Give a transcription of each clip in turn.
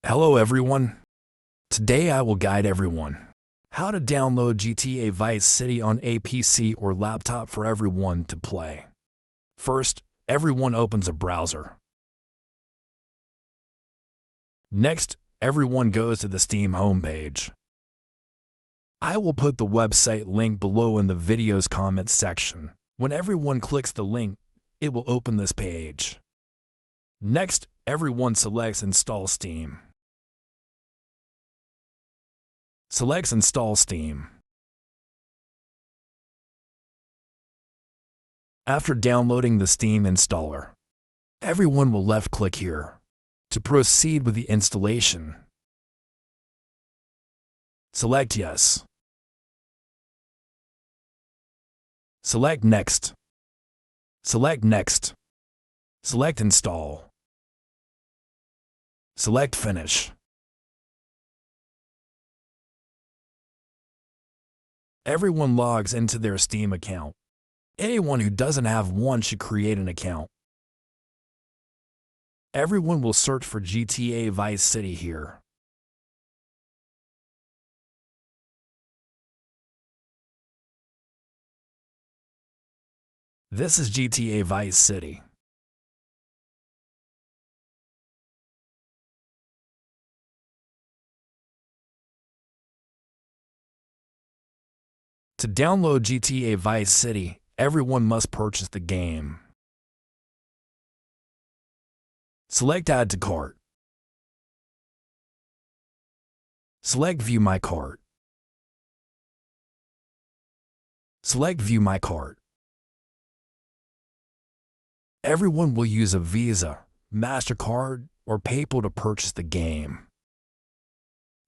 Hello everyone. Today I will guide everyone how to download GTA Vice City on a PC or laptop for everyone to play. First, everyone opens a browser. Next, everyone goes to the Steam homepage. I will put the website link below in the video's comments section. When everyone clicks the link, it will open this page. Next, everyone selects Install Steam. Select Install Steam. After downloading the Steam installer, everyone will left-click here to proceed with the installation. Select Yes. Select Next. Select Next. Select Install. Select Finish. Everyone logs into their Steam account. Anyone who doesn't have one should create an account. Everyone will search for GTA Vice City here. This is GTA Vice City. To download GTA Vice City, everyone must purchase the game. Select Add to Cart. Select View My Cart. Select View My Cart. Everyone will use a Visa, MasterCard, or PayPal to purchase the game.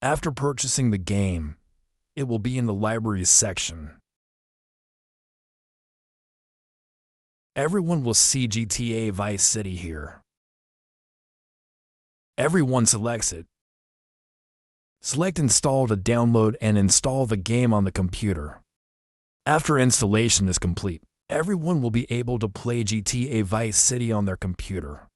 After purchasing the game, it will be in the Libraries section. Everyone will see GTA Vice City here. Everyone selects it. Select Install to download and install the game on the computer. After installation is complete, everyone will be able to play GTA Vice City on their computer.